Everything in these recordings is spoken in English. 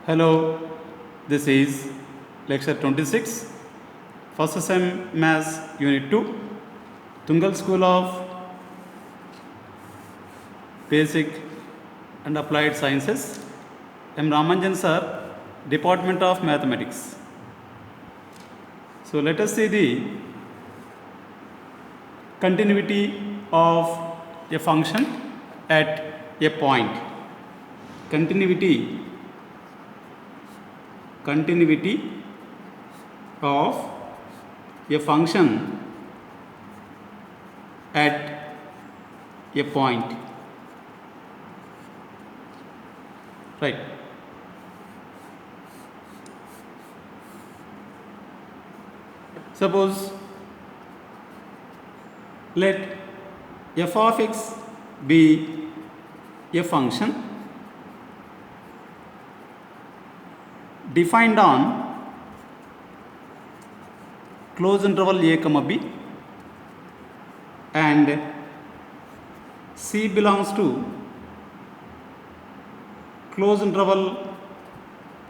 Hello, this is lecture 26, first sem Maths Unit 2, Tungal School of Basic and Applied Sciences, M. Ramanjan sir, Department of Mathematics. So let us see the continuity of a function at a point. Continuity of a function at a point. Right. Suppose let f of x be a function defined on closed interval a comma b and c belongs to closed interval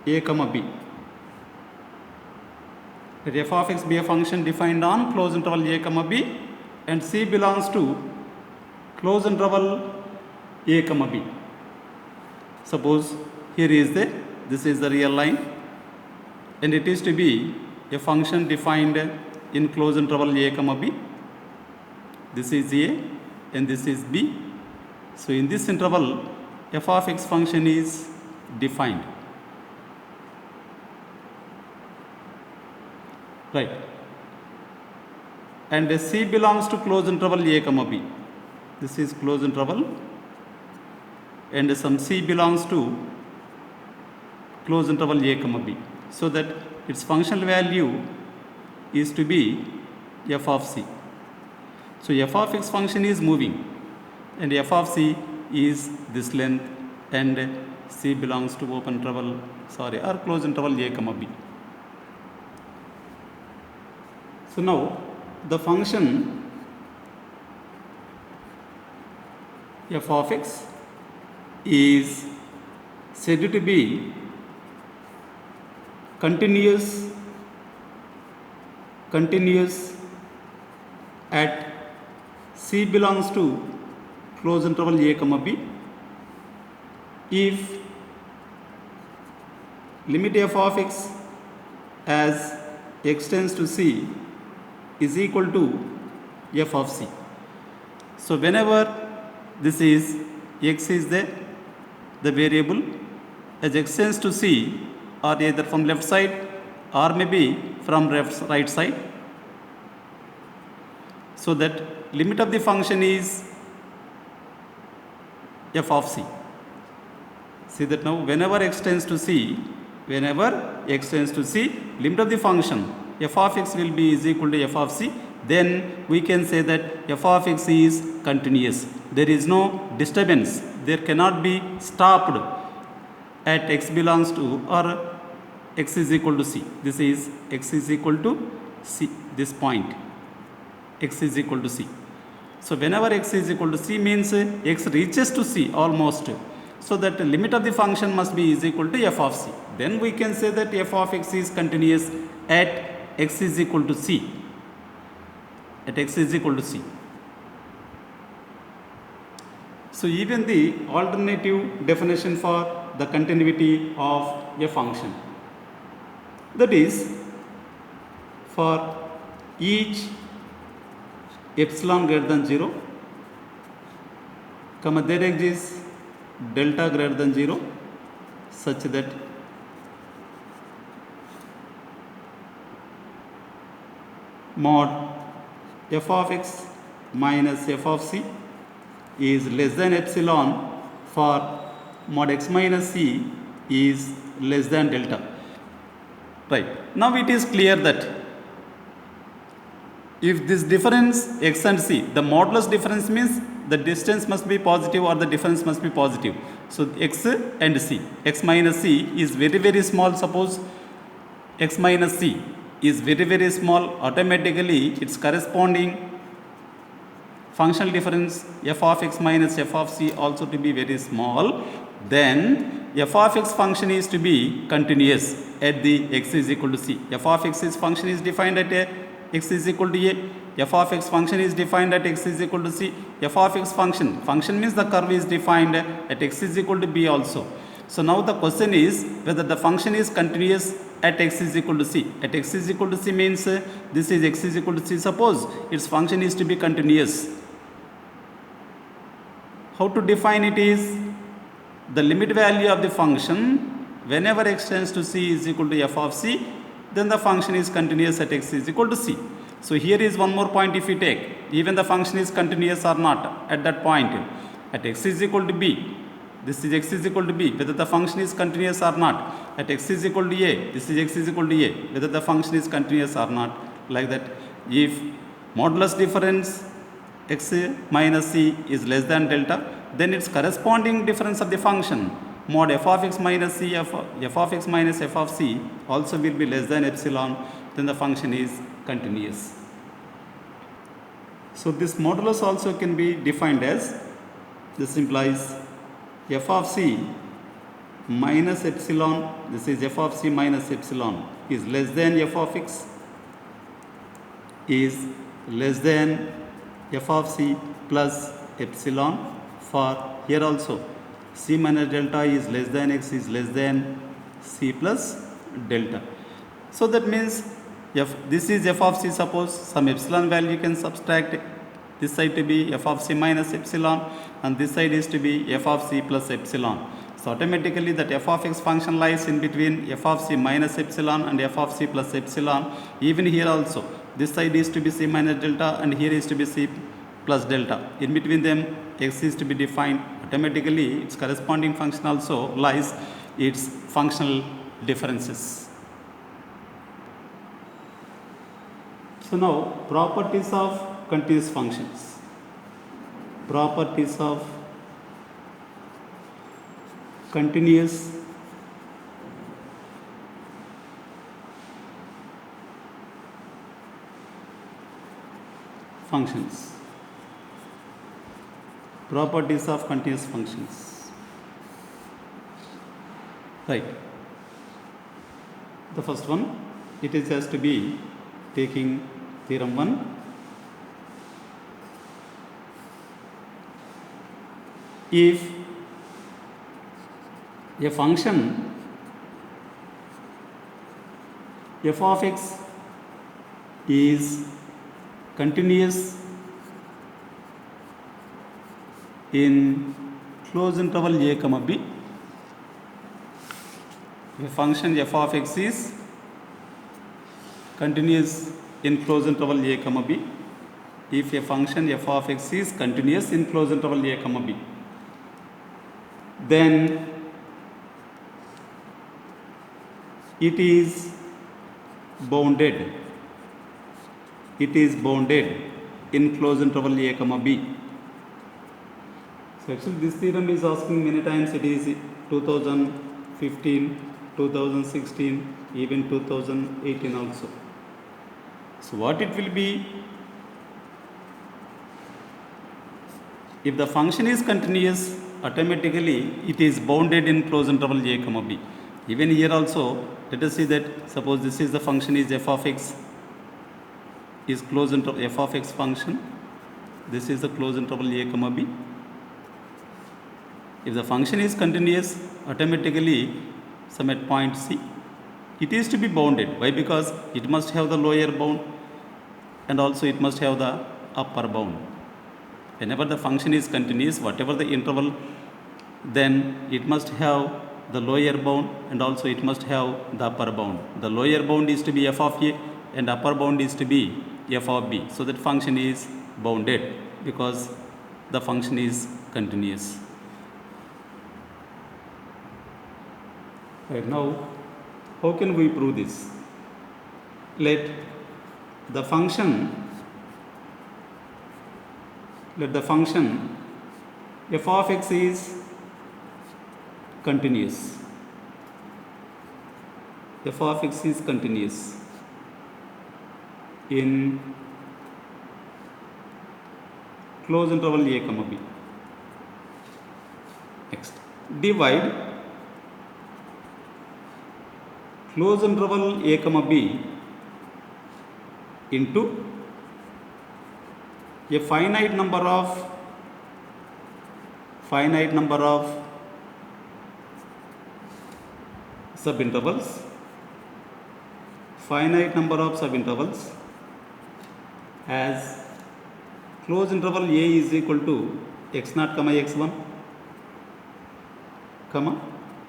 a comma b. Let f of x be a function defined on closed interval a comma b and c belongs to closed interval a comma b. Suppose here is this is the real line and it is to be a function defined in closed interval a comma b. This is a and this is b. So in this interval f of x function is defined. Right. And c belongs to closed interval a comma b. This is closed interval and some c belongs to closed interval a comma b, so that its functional value is to be f of c. So f of x function is moving and f of c is this length and c belongs to open interval or closed interval a comma b. So now the function f of x is said to be continuous at c belongs to closed interval a comma b if limit f of x as x tends to c is equal to f of c. So whenever this is x is the variable as x tends to c, or either from left side or maybe from right side, so that limit of the function is f of c. See that now whenever x tends to c, limit of the function f of x will be is equal to f of c, then we can say that f of x is continuous. There is no disturbance, there cannot be stopped at x belongs to or x is equal to c. This is x is equal to c, this point x is equal to c. So whenever x is equal to c means x reaches to c almost, so that the limit of the function must be is equal to f of c. Then we can say that f of x is continuous at x is equal to c, at x is equal to c. So even the alternative definition for the continuity of a function, that is for each epsilon greater than 0, comma there exists delta greater than 0, such that mod f of x minus f of c is less than epsilon for mod x minus c is less than delta. Right. Now it is clear that if this difference x and c, the modulus difference means the distance must be positive or the difference must be positive. So x and c, x minus c is very very small. Suppose x minus c is very very small, automatically its corresponding functional difference f of x minus f of c also to be very small. then f of x function is to be continuous at the x is equal to c. F of x's function is defined at x is equal to a. F of x function is defined at x is equal to c. F of x function means the curve is defined at x is equal to b also. So now the question is whether the function is continuous at x is equal to c. At x is equal to c means this is x is equal to c. Suppose its function is to be continuous. How to define it is the limit value of the function whenever x tends to c is equal to f of c, then the function is continuous at x is equal to c. So here is one more point if we take, even the function is continuous or not at that point, at x is equal to b, this is x is equal to b, whether the function is continuous or not, at x is equal to a, this is x is equal to a, whether the function is continuous or not, like that. If modulus difference x minus c is less than delta, then its corresponding difference of the function mod f of x minus c f of x minus f of c also will be less than epsilon, then the function is continuous. So this modulus also can be defined as, this implies f of c minus epsilon, this is f of c minus epsilon is less than f of x is less than f of c plus epsilon. For here also c minus delta is less than x is less than c plus delta. So that means this is f of c, suppose some epsilon value you can subtract this side to be f of c minus epsilon and this side is to be f of c plus epsilon. So automatically that f of x function lies in between f of c minus epsilon and f of c plus epsilon. Even here also this side is to be c minus delta and here is to be c plus delta. In between them x is to be defined. Automatically its corresponding function also lies its functional differences. So now properties of continuous functions. Properties of continuous functions. Properties of continuous functions. Right. The first one, it is has to be taking theorem 1. If a function f of x is continuous in closed interval a comma b, a function f of x is continuous in closed interval a comma b, if a function f of x is continuous in closed interval a comma b, then it is bounded. It is bounded in closed interval a comma b. So actually this theorem is asking many times. It is 2015, 2016, even 2018 also. So what it will be? If the function is continuous, automatically it is bounded in closed interval a comma b. Even here also, let us see that suppose this is the function is f of x is closed interval f of x function. This is the closed interval a comma b. If the function is continuous, automatically some at point c, it is to be bounded. Why? Because it must have the lower bound and also it must have the upper bound. Whenever the function is continuous, whatever the interval, then it must have the lower bound and also it must have the upper bound. The lower bound is to be f of a and upper bound is to be f of b. So that function is bounded because the function is continuous. Right, now, how can we prove this? Let the function f of x is continuous. F of x is continuous in closed interval a comma b. Next, divide closed interval a comma b into a finite number of subintervals, as closed interval a is equal to x0 comma x1 comma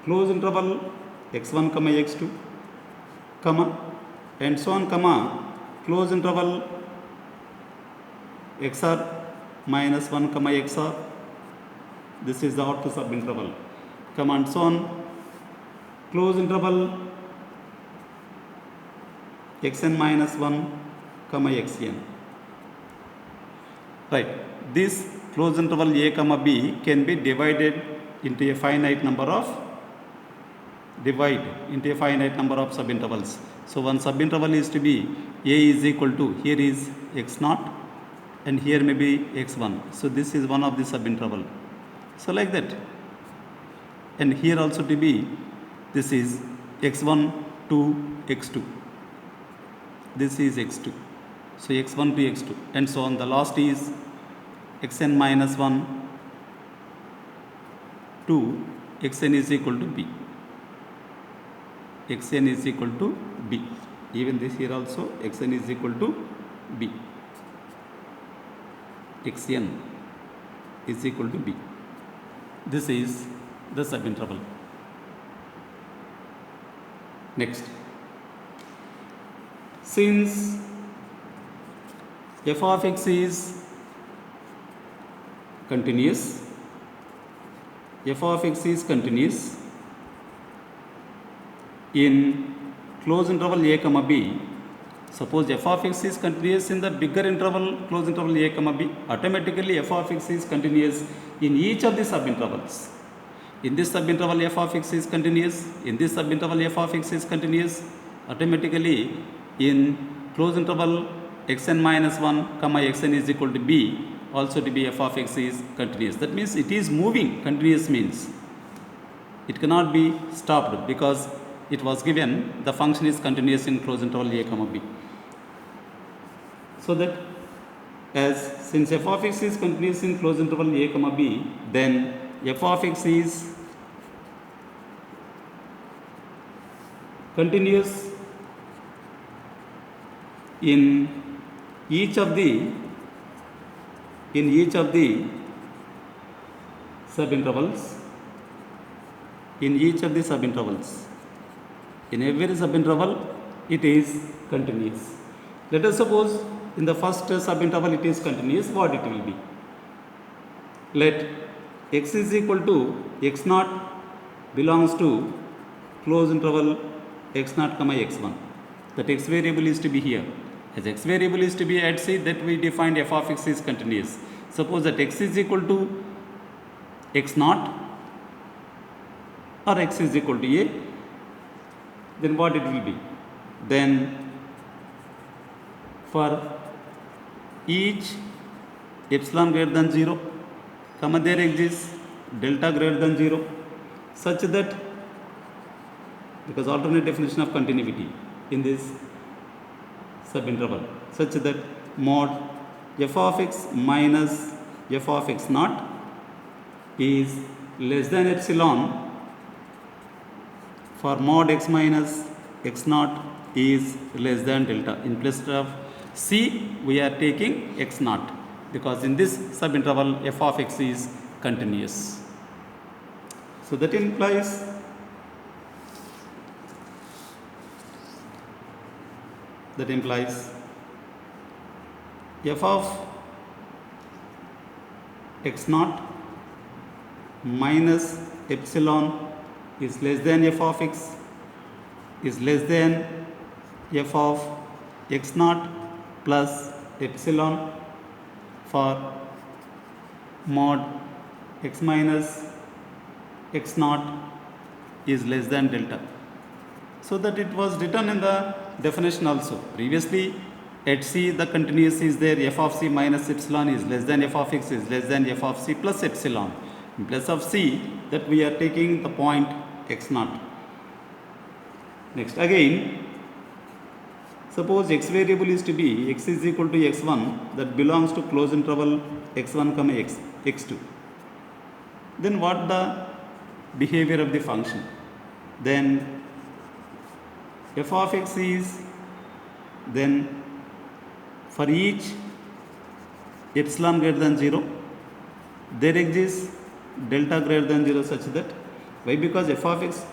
closed interval x1 comma x2 comma and so on comma closed interval xr minus 1 comma xr, this is the orth subinterval, comma and so on closed interval xn minus 1 comma xn. Right, this closed interval a comma b can be divided into a finite number of subintervals. So one subinterval is to be a is equal to, here is x0 and here may be x1. So this is one of the subinterval. So like that. And here also to be, this is x1 to x2. This is x2. So x1 to x2 and so on. The last is xn minus 1 to xn is equal to b. xn is equal to b. Even this here also xn is equal to b. xn is equal to b. This is the subinterval. Next, since f of x is continuous, in closed interval a comma b. Suppose f of x is continuous in the bigger interval closed interval a comma b, automatically f of x is continuous in each of the subintervals. In this subinterval f of x is continuous, in this subinterval f of x is continuous, automatically in closed interval xn minus 1 comma xn is equal to b, also to be f of x is continuous. That means it is moving. Continuous means it cannot be stopped because it was given the function is continuous in closed interval a comma b. So that since f of x is continuous in closed interval a comma b, then f of x is continuous in each of the subintervals. In every subinterval it is continuous. Let us suppose in the first subinterval it is continuous. What it will be? Let x is equal to x0 belongs to closed interval x0 comma x1. That x variable is to be here. As x variable is to be at c, that we defined f of x is continuous. Suppose that x is equal to x0 or x is equal to a, then what it will be? Then for each epsilon greater than 0, comma there exists delta greater than 0, such that, because alternate definition of continuity in this subinterval, such that mod f of x minus f of x naught is less than epsilon for mod x minus x naught is less than delta. In place of c, we are taking x naught because in this subinterval f of x is continuous. So that implies f of x naught minus epsilon is less than f of x is less than f of x naught plus epsilon for mod x minus x naught is less than delta. So that it was written in the definition also. Previously at c the continuous is there, f of c minus epsilon is less than f of x is less than f of c plus epsilon. In place of c, that we are taking the point x naught. Next again, suppose x variable is to be x is equal to x1 that belongs to closed interval x1 comma x2. Then what the behavior of the function? Then f of x is, then for each epsilon greater than 0 there exists delta greater than 0 such that, why? Because f of x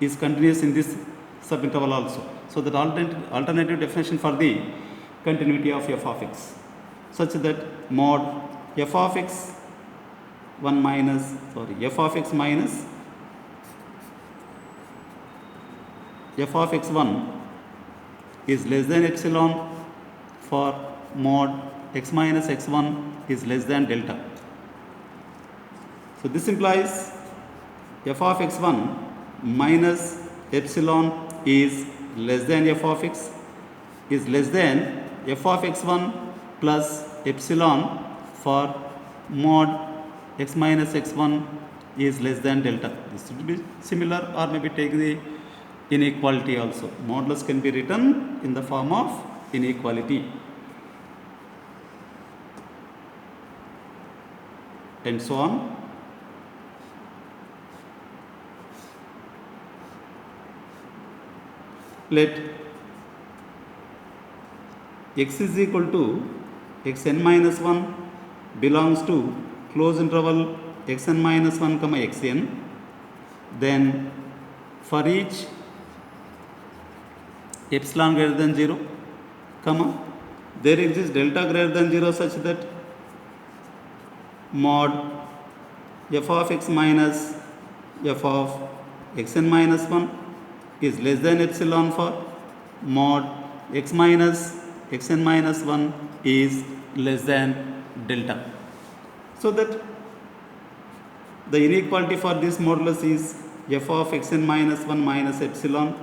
is continuous in this subinterval also. So that alternative definition for the continuity of f of x such that mod f of x 1 minus, f of x minus f of x1 is less than epsilon for mod x minus x1 is less than delta. So this implies f of x1 minus epsilon is less than f of x is less than f of x1 plus epsilon for mod x minus x1 is less than delta. This should be similar, or maybe take the inequality also. Modulus can be written in the form of inequality. And so on. Let x is equal to xn minus 1 belongs to closed interval xn minus 1 comma xn. Then for each epsilon greater than 0 comma there exists delta greater than 0 such that mod f of x minus f of xn minus 1 is less than epsilon for mod x minus xn minus 1 is less than delta. So that the inequality for this modulus is f of xn minus 1 minus epsilon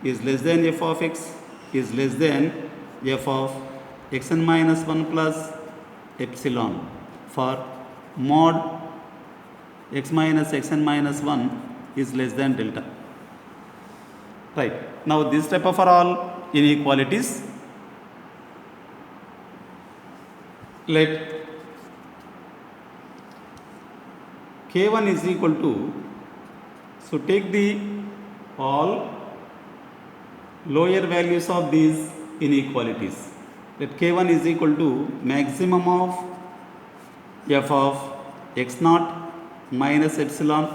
is less than f of x is less than f of xn minus 1 plus epsilon for mod x minus xn minus 1 is less than delta. Right. Now this type of are all inequalities. Let k1 is equal to, so take the all lower values of these inequalities. Let k1 is equal to maximum of f of x naught minus epsilon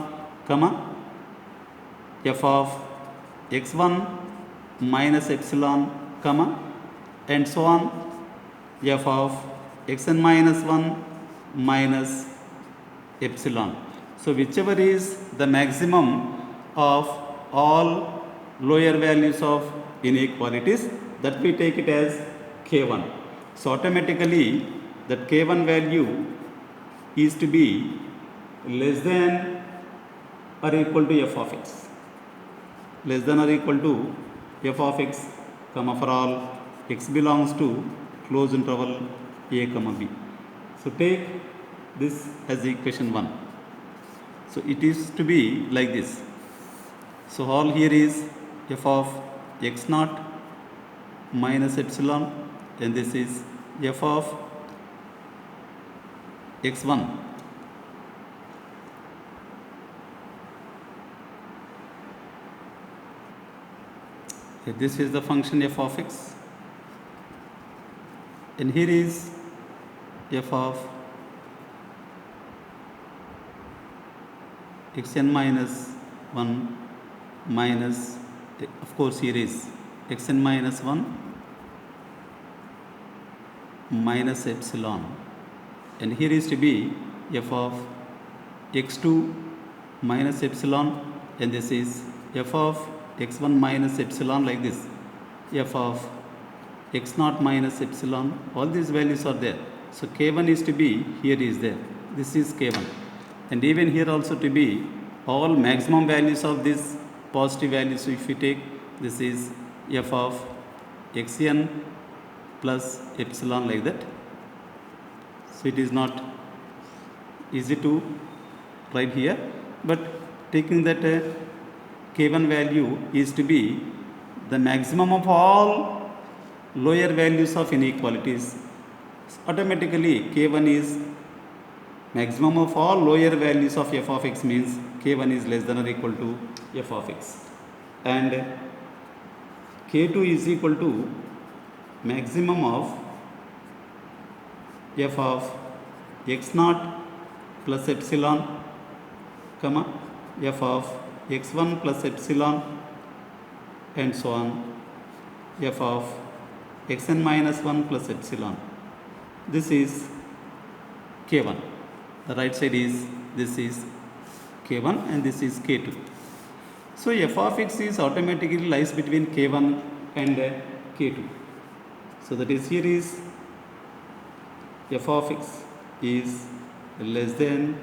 comma f of x1 minus epsilon comma and so on f of xn minus 1 minus epsilon. So whichever is the maximum of all lower values of inequalities, that we take it as k1. So automatically that k1 value is to be less than or equal to f of x, less than or equal to f of x comma for all x belongs to closed interval a comma b. So take this as equation 1. So it is to be like this. So all here is f of x naught minus epsilon, and this is f of x1 this is the function f of x, and here is f of xn minus 1 minus, of course here is xn minus 1 minus epsilon, and here is to be f of x2 minus epsilon, and this is f of x1 minus epsilon like this, f of x0 minus epsilon, all these values are there. So k1 is to be, here is there, this is k1, and even here also to be all maximum values of this positive values. So if we take, this is f of xn plus epsilon like that. So it is not easy to right here, but taking that k1 value is to be the maximum of all lower values of inequalities. Automatically k1 is maximum of all lower values of f of x, means k1 is less than or equal to f of x, and k2 is equal to maximum of f of x naught plus epsilon, comma f of x1 plus epsilon, and so on, f of xn minus 1 plus epsilon. This is k1. The right side is, this is k1 and this is k2. So f of x is automatically lies between k1 and k2. So that is, here is f of x is less than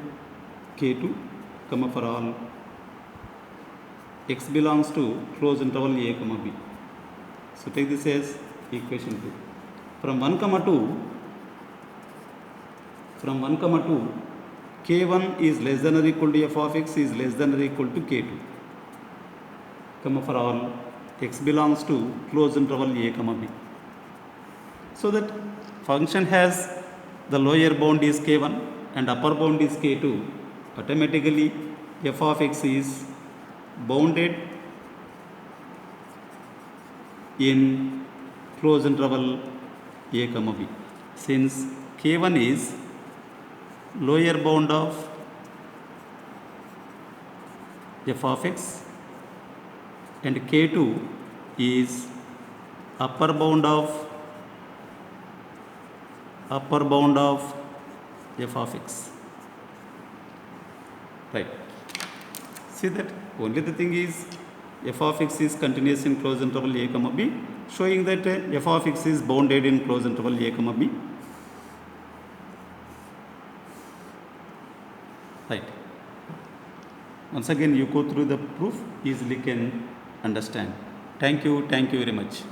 k2, comma, for all x belongs to closed interval a comma b. So take this as equation 2. From 1 comma 2, k1 is less than or equal to f of x is less than or equal to k2, comma, for all x belongs to closed interval a comma b. So that function has the lower bound is k1 and upper bound is k2. Automatically f of x is bounded in closed interval a comma b, since k1 is lower bound of f of x and k2 is upper bound of f of x, right? See that only the thing is f of x is continuous in closed interval a comma b, showing that f of x is bounded in closed interval a comma b, right? Once again you go through the proof, easily can understand. Thank you very much.